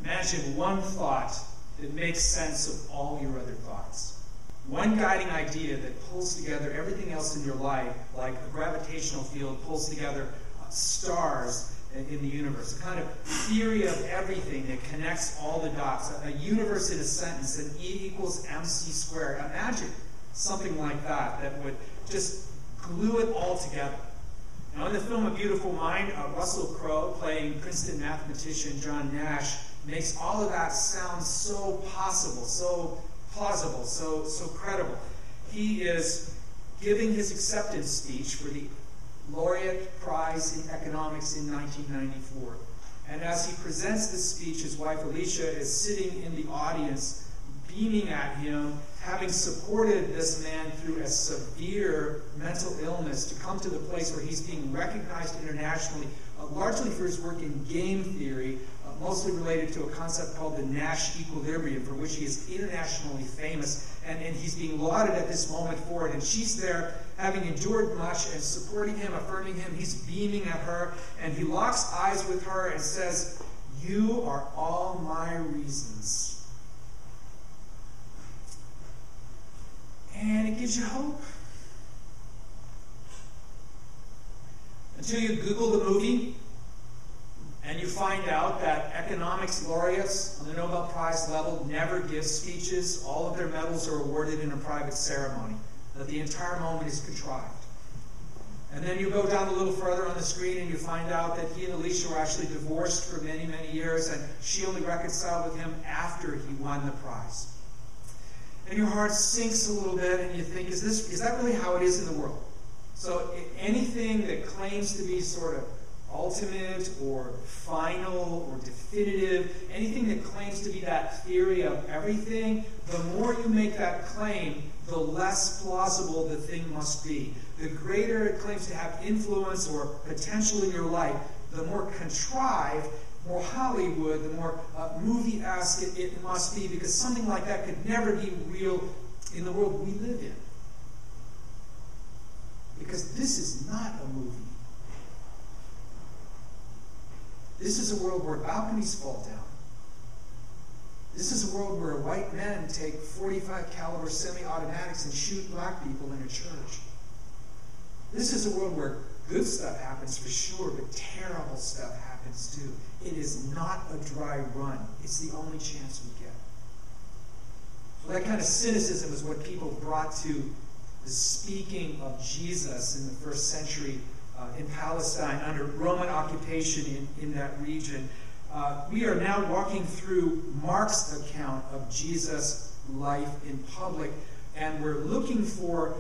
Imagine one thought that makes sense of all your other thoughts. One guiding idea that pulls together everything else in your life, like a gravitational field pulls together stars in the universe. A kind of theory of everything that connects all the dots. A universe in a sentence, an E equals mc squared. Imagine something like that that would just glue it all together. Now, in the film A Beautiful Mind, Russell Crowe, playing Princeton mathematician John Nash, makes all of that sound so possible, so plausible, so credible. He is giving his acceptance speech for the Laureate Prize in Economics in 1994. And as he presents this speech, his wife Alicia is sitting in the audience, beaming at him, having supported this man through a severe mental illness to come to the place where he's being recognized internationally, largely for his work in game theory, mostly related to a concept called the Nash equilibrium, for which he is internationally famous, and he's being lauded at this moment for it. And she's there, having endured much, and supporting him, affirming him. He's beaming at her, and he locks eyes with her and says, "You are all my reasons." And it gives you hope. Until you Google the movie, and you find out that economics laureates on the Nobel Prize level never give speeches. All of their medals are awarded in a private ceremony. That the entire moment is contrived. And then you go down a little further on the screen and you find out that he and Alicia were actually divorced for many, many years, and she only reconciled with him after he won the prize. And your heart sinks a little bit and you think, is that really how it is in the world? So anything that claims to be sort of ultimate or final or definitive, anything that claims to be that theory of everything, the more you make that claim, the less plausible the thing must be. The greater it claims to have influence or potential in your life, the more contrived, more Hollywood, the more movie-esque it must be, because something like that could never be real in the world we live in. Because this is not a movie. This is a world where balconies fall down. This is a world where white men take .45 caliber semi-automatics and shoot black people in a church. This is a world where good stuff happens for sure, but terrible stuff happens too. It is not a dry run. It's the only chance we get. Well, that kind of cynicism is what people brought to the speaking of Jesus in the first century in Palestine under Roman occupation in that region. We are now walking through Mark's account of Jesus' life in public, and we're looking for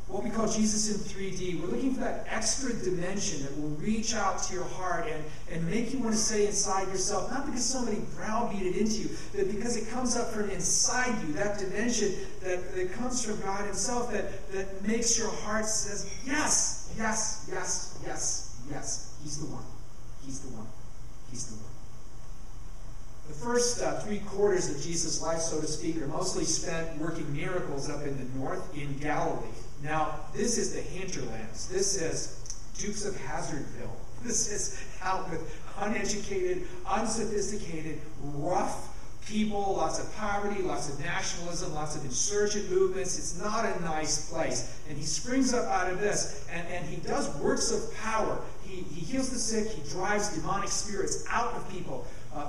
what we call Jesus in 3D. We're looking for that extra dimension that will reach out to your heart and make you want to say inside yourself, not because somebody browbeat it into you, but because it comes up from inside you, that dimension that comes from God himself that makes your heart says, yes, yes, yes, yes, yes. He's the one. He's the one. He's the one. The first 3/4 of Jesus' life, so to speak, are mostly spent working miracles up in the north in Galilee. Now, this is the hinterlands. This is Dukes of Hazzardville. This is out with uneducated, unsophisticated, rough people, lots of poverty, lots of nationalism, lots of insurgent movements. It's not a nice place. And he springs up out of this, and he does works of power. He heals the sick. He drives demonic spirits out of people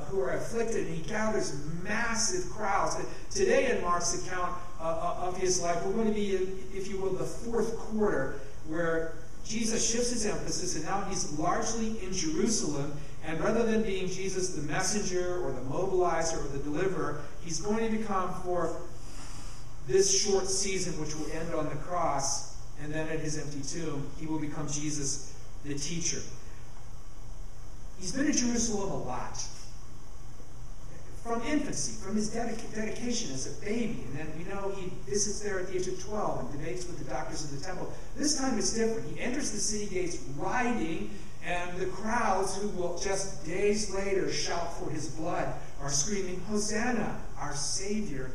who are afflicted, and he gathers massive crowds. Today in Mark's account of his life, we're going to be, if you will, the fourth quarter, where Jesus shifts his emphasis, and now he's largely in Jerusalem, and rather than being Jesus the messenger or the mobilizer or the deliverer, he's going to become, for this short season, which will end on the cross, and then at his empty tomb, he will become Jesus the teacher. He's been in Jerusalem a lot. From infancy, from his dedication as a baby. And then we know he visits there at the age of 12 and debates with the doctors of the temple. This time it's different. He enters the city gates riding, and the crowds who will just days later shout for his blood are screaming, "Hosanna, our Savior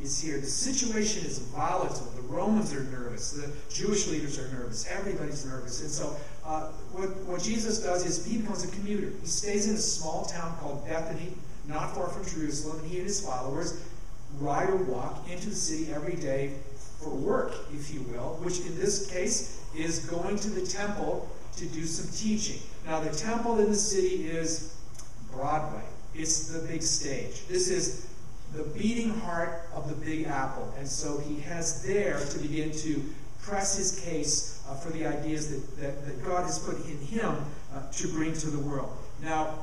is here." The situation is volatile. The Romans are nervous. The Jewish leaders are nervous. Everybody's nervous. And so what Jesus does is he becomes a commuter. He stays in a small town called Bethany, not far from Jerusalem, and he and his followers ride or walk into the city every day for work, if you will, which in this case is going to the temple to do some teaching. Now, the temple in the city is Broadway. It's the big stage. This is the beating heart of the Big Apple. And so he has there to begin to press his case for the ideas that God has put in him to bring to the world. Now,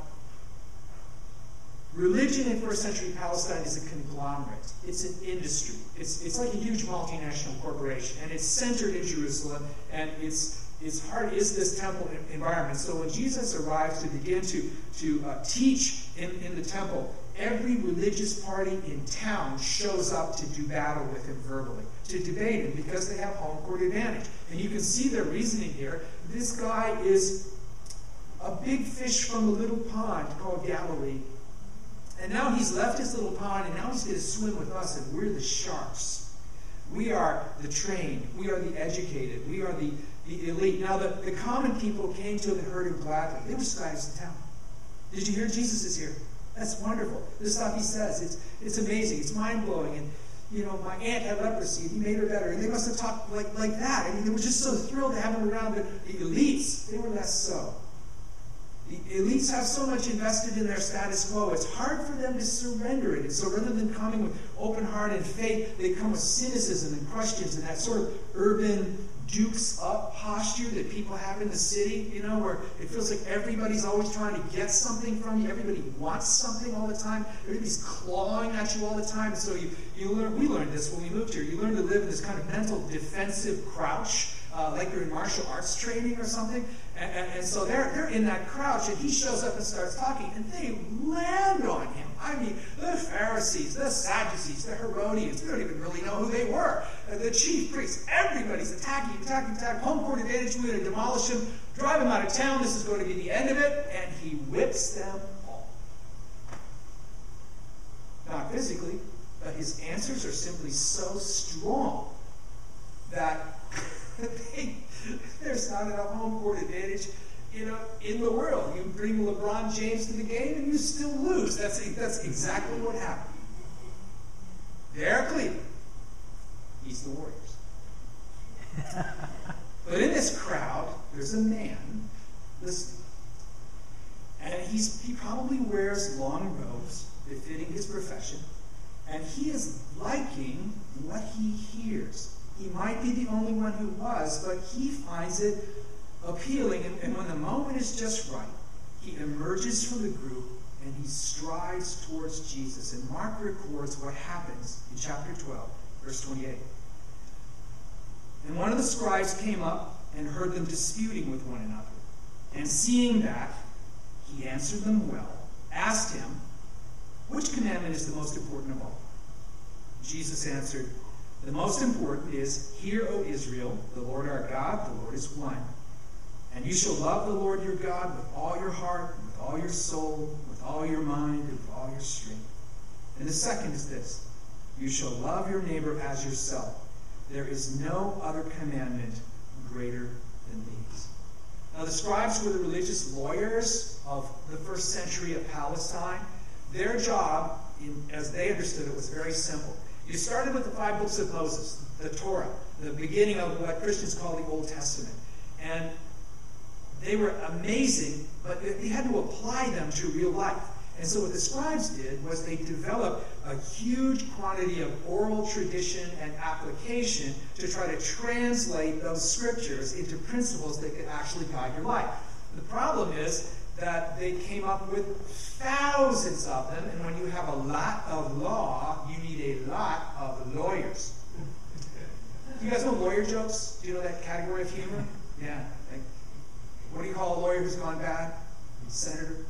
religion in first century Palestine is a conglomerate. It's an industry. It's like a huge multinational corporation, and it's centered in Jerusalem, and its heart is this temple environment. So when Jesus arrives to begin to teach in the temple, every religious party in town shows up to do battle with him verbally, to debate him, because they have home court advantage. And you can see their reasoning here. This guy is a big fish from a little pond called Galilee. And now he's left his little pond, and now he's going to swim with us, and we're the sharks. We are the trained. We are the educated. We are the elite. Now, the common people came to him and heard him gladly. They were scribes in town. Did you hear Jesus is here? That's wonderful. The stuff he says, it's amazing. It's mind-blowing. And, you know, my aunt had leprosy, and he made her better. And they must have talked like that. I mean, they were just so thrilled to have him around. But the elites, they were less so. The elites have so much invested in their status quo, it's hard for them to surrender it. And so rather than coming with open heart and faith, they come with cynicism and questions and that sort of urban dukes up posture that people have in the city, you know, where it feels like everybody's always trying to get something from you. Everybody wants something all the time. Everybody's clawing at you all the time. So you learn, we learned this when we moved here. You learn to live in this kind of mental defensive crouch, like you're in martial arts training or something. And so they're in that crouch, and he shows up and starts talking, and they land on him. I mean, the Pharisees, the Sadducees, the Herodians, we don't even really know who they were. The chief priests, everybody's attacking. Home court advantage, we're going to demolish him, drive him out of town, this is going to be the end of it, and he whips them all. Not physically, but his answers are simply so strong that there's not enough home court advantage, you know, in the world. You bring LeBron James to the game and you still lose. That's exactly what happened. They're Cleveland. He's the Warriors. But in this crowd, there's a man listening. And he probably wears long robes befitting his profession. And he is liking what he hears. He might be the only one who was, but he finds it appealing. And when the moment is just right, he emerges from the group and he strides towards Jesus. And Mark records what happens in chapter 12, verse 28. And one of the scribes came up and heard them disputing with one another. And seeing that, he answered them well, asked him, "Which commandment is the most important of all?" Jesus answered, "The most important is, Hear, O Israel, the Lord our God, the Lord is one. And you shall love the Lord your God with all your heart, with all your soul, with all your mind, and with all your strength. And the second is this, you shall love your neighbor as yourself. There is no other commandment greater than these." Now the scribes were the religious lawyers of the first century of Palestine. Their job, as they understood it, was very simple. You started with the 5 books of Moses, the Torah, the beginning of what Christians call the Old Testament. And they were amazing, but they had to apply them to real life. And so what the scribes did was they developed a huge quantity of oral tradition and application to try to translate those scriptures into principles that could actually guide your life. The problem is that they came up with thousands of them, and when you have a lot of law, you need a lot of lawyers. Do you guys know lawyer jokes? Do you know that category of humor? Yeah. Like, what do you call a lawyer who's gone bad? Senator.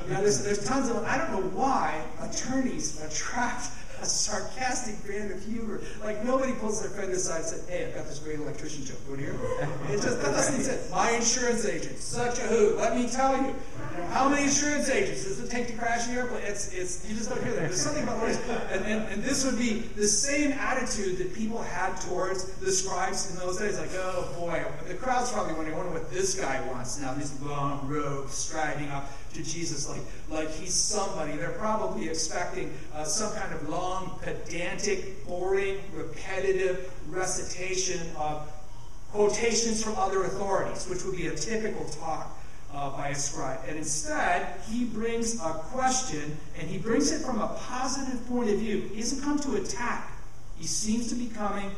Now, there's tons of them. I don't know why attorneys attract a sarcastic brand of humor. Like nobody pulls their friend aside and says, hey, I've got this great electrician joke. Go here. It just doesn't sense. My insurance agent, such a hoot. Let me tell you, how many insurance agents does it take to crash an airplane? It's you just don't hear that. There's something about lawyers. And this would be the same attitude that people had towards the scribes in those days. Like, oh boy, the crowd's probably wondering, I wonder what this guy wants now. These long robes striding up to Jesus like he's somebody. They're probably expecting some kind of long, pedantic, boring, repetitive recitation of quotations from other authorities, which would be a typical talk by a scribe. And instead, he brings a question, and he brings it from a positive point of view. He doesn't come to attack. He seems to be coming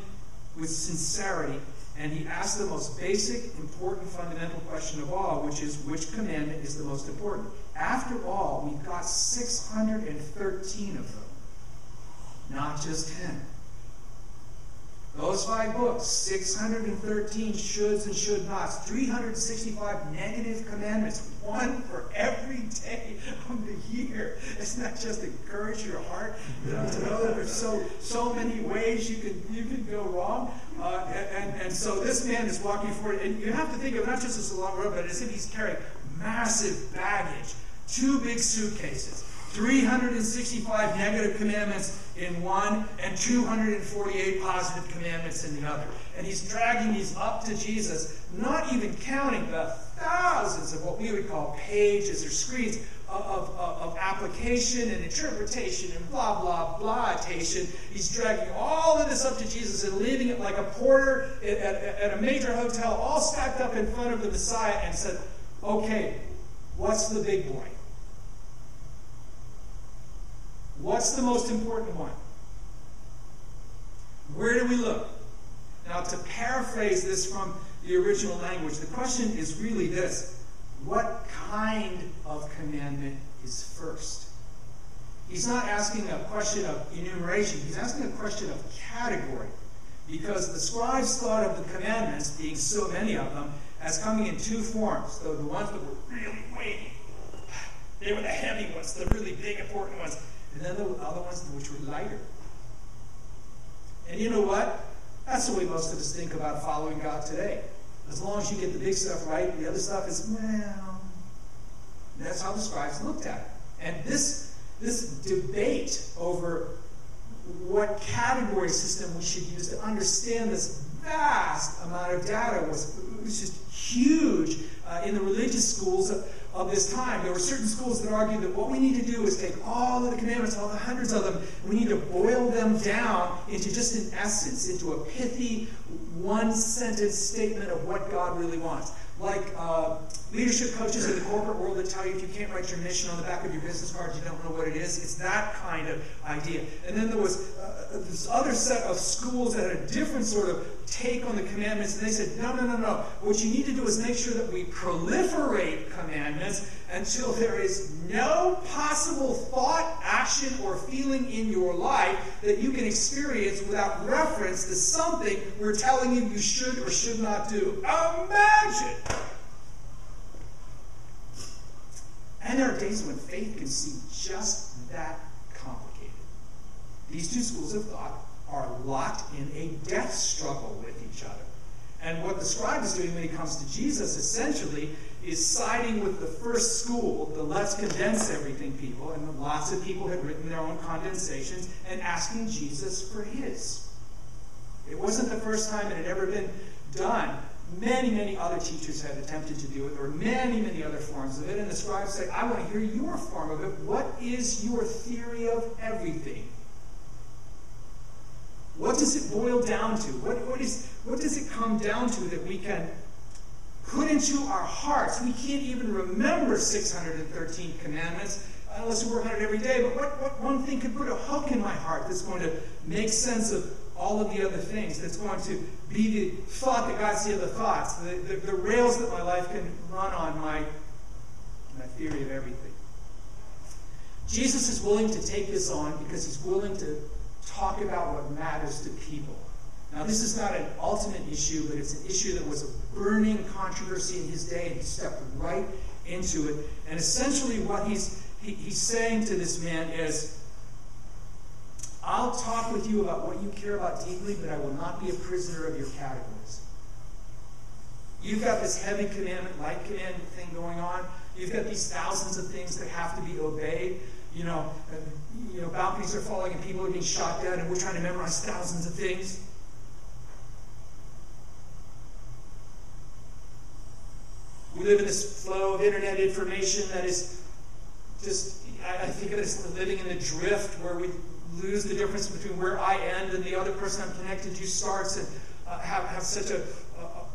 with sincerity, and he asks the most basic, important, fundamental question of all, which is, which commandment is the most important? After all, we've got 613 of them, not just 10. Those 5 books, 613 shoulds and should nots, 365 negative commandments, one for every day of the year. Doesn't that just encourage your heart to know that there's so many ways you can go wrong? And so this man is walking forward, and you have to think of it not just as a long road, but as if he's carrying massive baggage, 2 big suitcases, 365 negative commandments in one, and 248 positive commandments in the other. And he's dragging these up to Jesus, not even counting the thousands of what we would call pages or screens of application and interpretation and blah, blah, blah-tation. He's dragging all of this up to Jesus and leaving it like a porter at a major hotel, all stacked up in front of the Messiah, and said, okay, what's the big boy? What's the most important one? Where do we look? Now, to paraphrase this from the original language, the question is really this: what kind of commandment is first? He's not asking a question of enumeration. He's asking a question of category. Because the scribes thought of the commandments, being so many of them, as coming in 2 forms. The ones that were really weighty. They were the heavy ones, the really big, important ones. And then there were other ones which were lighter. And you know what? That's the way most of us think about following God today. As long as you get the big stuff right, the other stuff is, well. That's how the scribes looked at it. And this debate over what category system we should use to understand this vast amount of data was just huge in the religious schools of this time. There were certain schools that argued that what we need to do is take all of the commandments, all the hundreds of them, and we need to boil them down into just an essence, into a pithy, one-sentence statement of what God really wants. Like leadership coaches in the corporate world that tell you if you can't write your mission on the back of your business card, you don't know what it is. It's that kind of idea. And then there was this other set of schools that had a different sort of take on the commandments, and they said, no. What you need to do is make sure that we proliferate commandments until there is no possible thought, action, or feeling in your life that you can experience without reference to something we're telling you you should or should not do. Imagine! And there are days when faith can seem just that complicated. These 2 schools of thought are locked in a death struggle with each other. And what the scribe is doing when he comes to Jesus, essentially, is siding with the first school, the let's condense everything people, and lots of people had written their own condensations, and asking Jesus for his. It wasn't the first time it had ever been done. Many other teachers had attempted to do it. There were many other forms of it, and the scribes say, I want to hear your form of it. What is your theory of everything? What does it boil down to? What does it come down to that we can put into our hearts? We can't even remember 613 commandments unless we work on it every day. But what one thing could put a hook in my heart that's going to make sense of all of the other things, that's going to be the thought that guides the other thoughts, the rails that my life can run on, my theory of everything. Jesus is willing to take this on because he's willing to talk about what matters to people. Now, this is not an ultimate issue, but it's an issue that was a burning controversy in his day, and he stepped right into it. And essentially what he's saying to this man is, I'll talk with you about what you care about deeply, but I will not be a prisoner of your categories. You've got this heavy commandment, light commandment thing going on. You've got these thousands of things that have to be obeyed. Balconies are falling and people are being shot dead, and we're trying to memorize thousands of things. We live in this flow of internet information that is just, I think of it as living in a drift where we lose the difference between where I end and the other person I'm connected to starts, and have such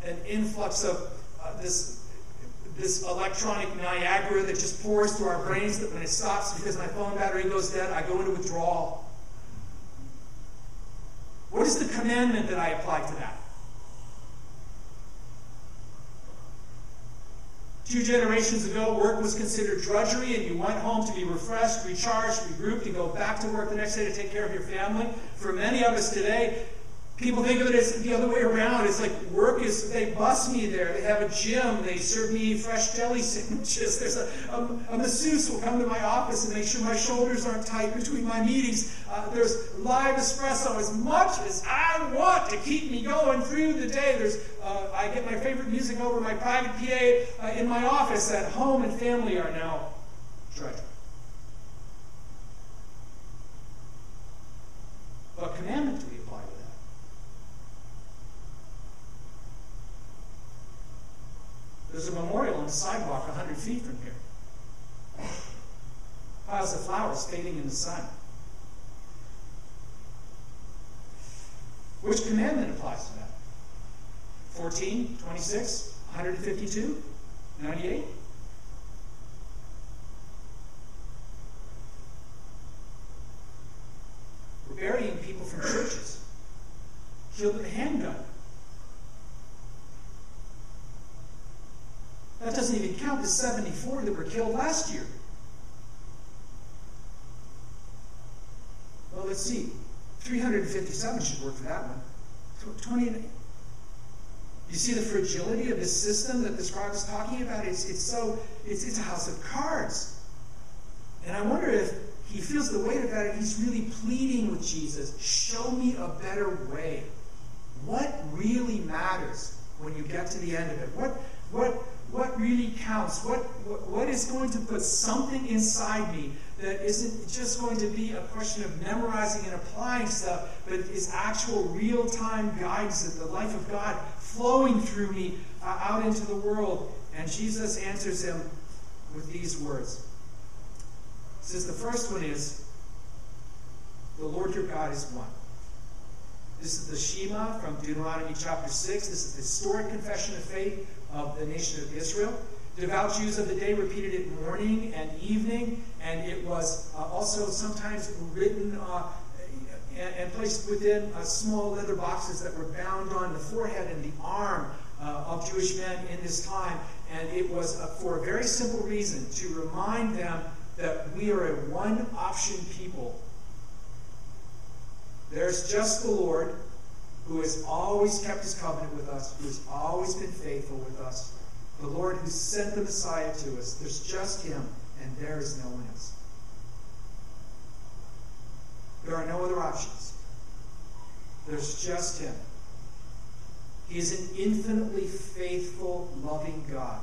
an influx of this electronic Niagara that just pours through our brains that when it stops because my phone battery goes dead, I go into withdrawal. What is the commandment that I apply to that? 2 generations ago, work was considered drudgery, and you went home to be refreshed, recharged, regrouped, and go back to work the next day to take care of your family. For many of us today, people think of it as the other way around. It's like work is, they bus me there. They have a gym. They serve me fresh deli sandwiches. There's a masseuse will come to my office and make sure my shoulders aren't tight between my meetings. There's live espresso as much as I want to keep me going through the day. I get my favorite music over my private PA in my office. At home and family are now drudgery. What commandment do we apply to that? There's a memorial on the sidewalk 100 feet from here. Piles of flowers fading in the sun. Which commandment applies to that? 14, 26, 152, 98? We're burying people from churches. Killed with a handgun. That doesn't even count the 74 that were killed last year. Well, let's see. 357 should work for that one. 20. You see the fragility of this system that the scribe is talking about? It's a house of cards. And I wonder if he feels the weight of that and he's really pleading with Jesus, show me a better way. What really matters when you get to the end of it? What really counts? What is going to put something inside me that isn't just going to be a question of memorizing and applying stuff, but is actual real-time guidance of the life of God flowing through me out into the world? And Jesus answers him with these words. He says the first one is, the Lord your God is one. This is the Shema from Deuteronomy chapter 6. This is the historic confession of faith of the nation of Israel. Devout Jews of the day repeated it morning and evening, and it was also sometimes written and placed within small leather boxes that were bound on the forehead and the arm of Jewish men in this time. And it was for a very simple reason, to remind them that we are a one-option people. There's just the Lord, who has always kept his covenant with us, who has always been faithful with us. The Lord who sent the Messiah to us. There's just him, and there is no one else. There are no other options. There's just him. He is an infinitely faithful, loving God.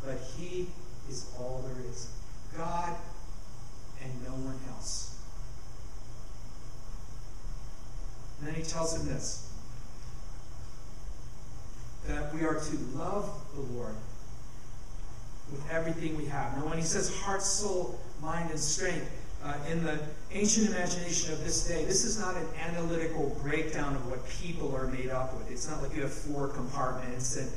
But he is all there is. God and no one else. And then he tells him this, that we are to love the Lord with everything we have. Now when he says heart, soul, mind, and strength, in the ancient imagination of this day, this is not an analytical breakdown of what people are made up with. It's not like you have 4 compartments, and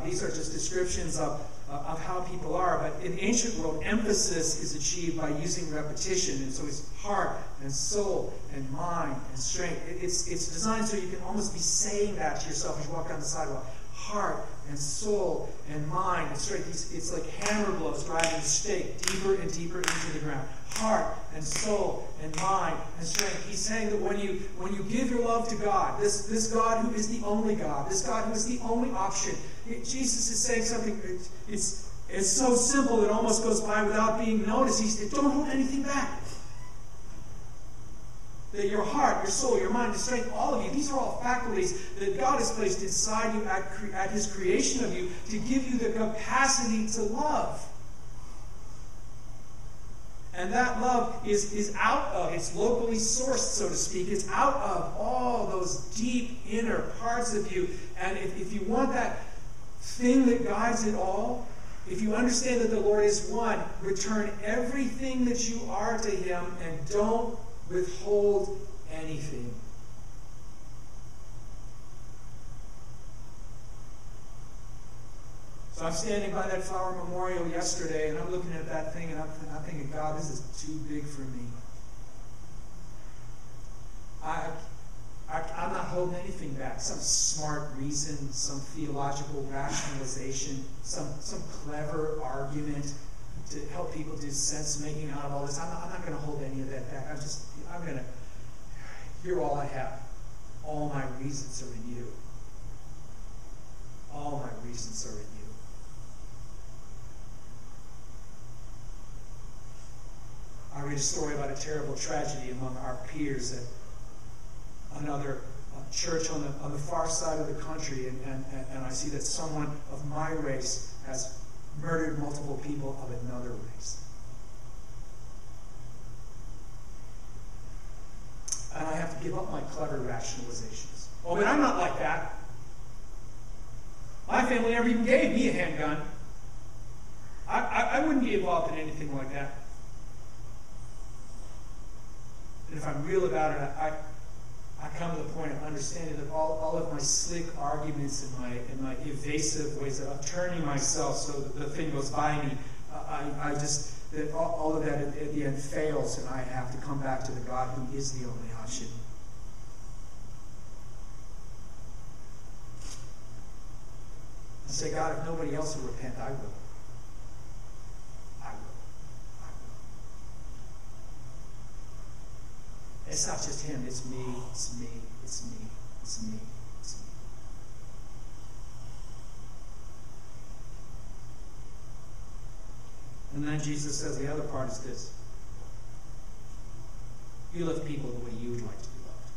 these are just descriptions of how people are. But in the ancient world, emphasis is achieved by using repetition. And so it's heart and soul and mind and strength. It's designed so you can almost be saying that to yourself as you walk down the sidewalk. Heart and soul and mind and strength. It's like hammer blows driving a stake deeper and deeper into the ground. Heart and soul and mind and strength. He's saying that when you give your love to God, this God who is the only God, this God who is the only option, Jesus is saying something. It's so simple it almost goes by without being noticed. He said, don't hold anything back. that your heart, your soul, your mind, your strength, all of you, these are all faculties that God has placed inside you at His creation of you to give you the capacity to love. And that love is out of, it's locally sourced, so to speak. It's out of all those deep inner parts of you. And if you want that thing that guides it all, if you understand that the Lord is one, return everything that you are to Him and don't withhold anything. So I'm standing by that flower memorial yesterday, and I'm looking at that thing, and I'm thinking, God, this is too big for me. I'm not holding anything back. Some smart reason, some theological rationalization, some clever argument to help people do sense making out of all this. I'm not going to hold any of that back. I'm going to, you're all I have. All my reasons are in you. All my reasons are in you. I read a story about a terrible tragedy among our peers at another church on the far side of the country, and I see that someone of my race has murdered multiple people of another race. And I have to give up my clever rationalizations. Oh, but I'm not like that. My family never even gave me a handgun. I wouldn't be involved in anything like that. And if I'm real about it, I come to the point of understanding that all of my slick arguments and my evasive ways of turning myself so that the thing goes by me, that all of that at the end fails, and I have to come back to the God who is the only option. I say, God, if nobody else will repent, I will. It's not just him, it's me, it's me, it's me, it's me, it's me. And then Jesus says the other part is this. You love people the way you would like to be loved.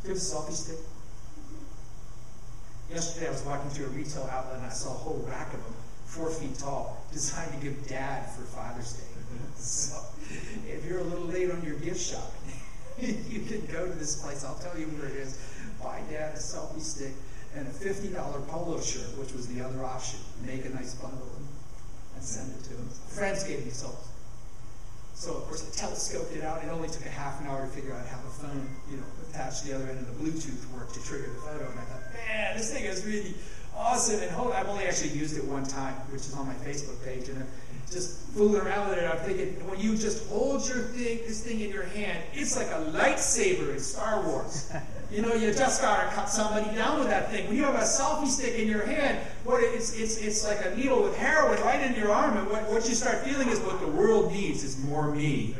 Do you have a selfie stick? Yesterday I was walking through a retail outlet and I saw a whole rack of them, 4 feet tall, designed to give Dad for Father's Day. So, if you're a little late on your gift shop, you can go to this place. I'll tell you where it is. Buy Dad a selfie stick and a $50 polo shirt, which was the other option. Make a nice bundle and send it to him. Friends gave me selfies. So, of course, I telescoped it out. It only took a half an hour to figure out how the phone, attached to the other end of the Bluetooth worked to trigger the photo. And I thought, man, this thing is really awesome. And I've only actually used it one time, which is on my Facebook page. And just fooling around with it, I'm thinking, when you just hold this thing in your hand, it's like a lightsaber in Star Wars. You just gotta cut somebody down with that thing. When you have a selfie stick in your hand, it's like a needle with heroin right in your arm, and what you start feeling is what the world needs is more me.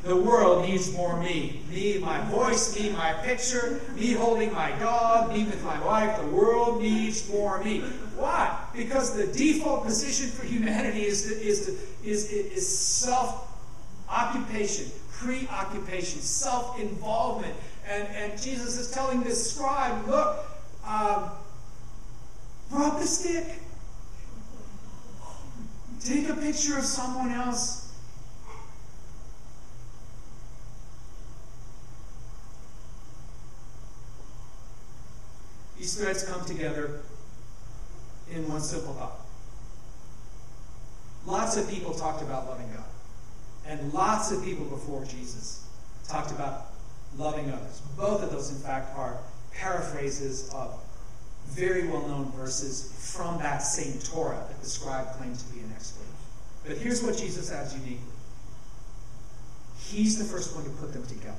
The world needs more me. Me, my voice, me, my picture, me holding my dog, me with my wife. The world needs more me. Why? Because the default position for humanity is self-occupation, preoccupation, self-involvement. And Jesus is telling this scribe, look, throw up the stick. Take a picture of someone else. These threads come together in one simple thought. Lots of people talked about loving God. And lots of people before Jesus talked about loving others. Both of those, in fact, are paraphrases of very well-known verses from that same Torah that the scribe claimed to be an expert. But here's what Jesus adds uniquely. He's the first one to put them together.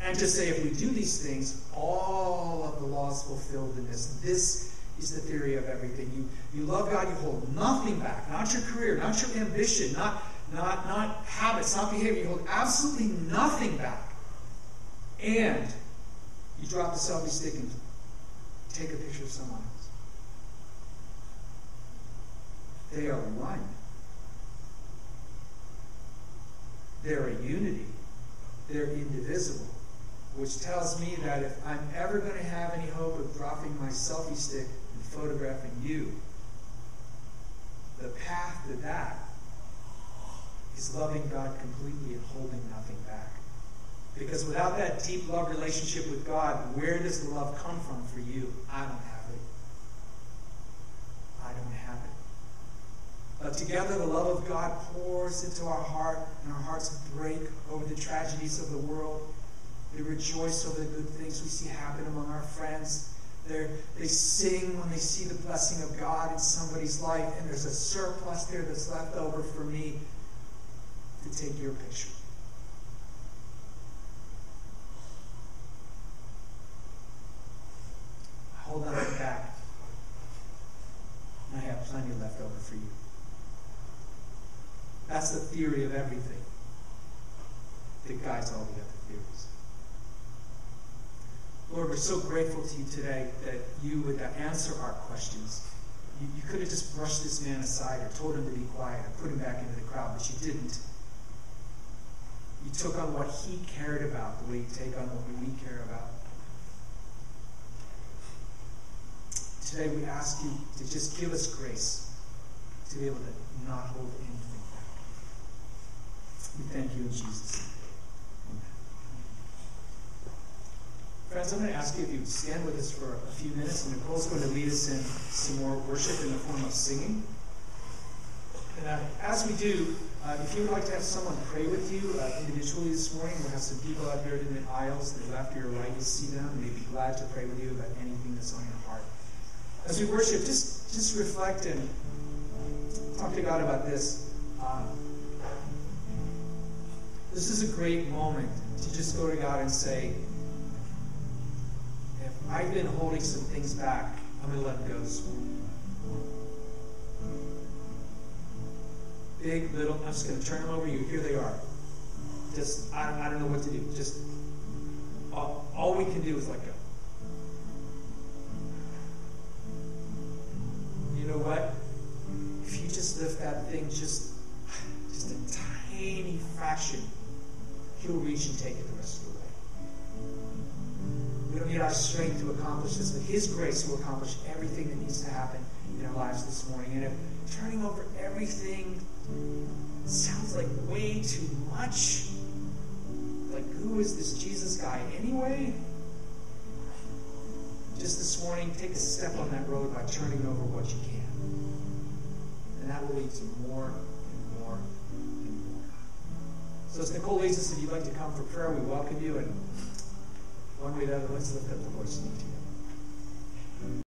And to say, if we do these things, all of the law is fulfilled in this. This is the theory of everything. You love God, you hold nothing back. Not your career, not your ambition, not habits, not behavior. You hold absolutely nothing back. And you drop the selfie stick and take a picture of someone else. They are one. They're a unity. They're indivisible. Which tells me that if I'm ever going to have any hope of dropping my selfie stick and photographing you, the path to that is loving God completely and holding nothing back. Because without that deep love relationship with God, where does the love come from for you? I don't have it. I don't have it. But together, the love of God pours into our heart, and our hearts break over the tragedies of the world. They rejoice over the good things we see happen among our friends. They sing when they see the blessing of God in somebody's life, and there's a surplus there that's left over for me to take your picture. Hold nothing back. And I have plenty left over for you. That's the theory of everything that guides all the other theories. Lord, we're so grateful to you today that you would answer our questions. You could have just brushed this man aside or told him to be quiet or put him back into the crowd, but you didn't. You took on what he cared about the way you take on what we care about. Today we ask you to just give us grace to be able to not hold anything back. We thank you in Jesus' name. Friends, I'm going to ask you if you would stand with us for a few minutes, and Nicole's going to lead us in some more worship in the form of singing. And as we do, if you would like to have someone pray with you individually this morning, we'll have some people out here in the aisles to the left or your right. You'll see them, and they'd be glad to pray with you about anything that's on your heart. As we worship, just reflect and talk to God about this. This is a great moment to just go to God and say, if I've been holding some things back, I'm going to let them go this morning. Big, little, I'm just going to turn them over to you. Here they are. Just, I don't know what to do. Just, all we can do is let go. You know what? If you just lift that thing just a tiny fraction, he'll reach and take it the rest of the way. We don't need our strength to accomplish this, but his grace will accomplish everything that needs to happen in our lives this morning. And if turning over everything sounds like way too much, like who is this Jesus guy anyway? Just this morning, take a step on that road by turning over what you can. And that will lead to more and more and more. So as Nicole leads us, if you'd like to come for prayer, we welcome you. And one way or the other, let's lift up the voice and together.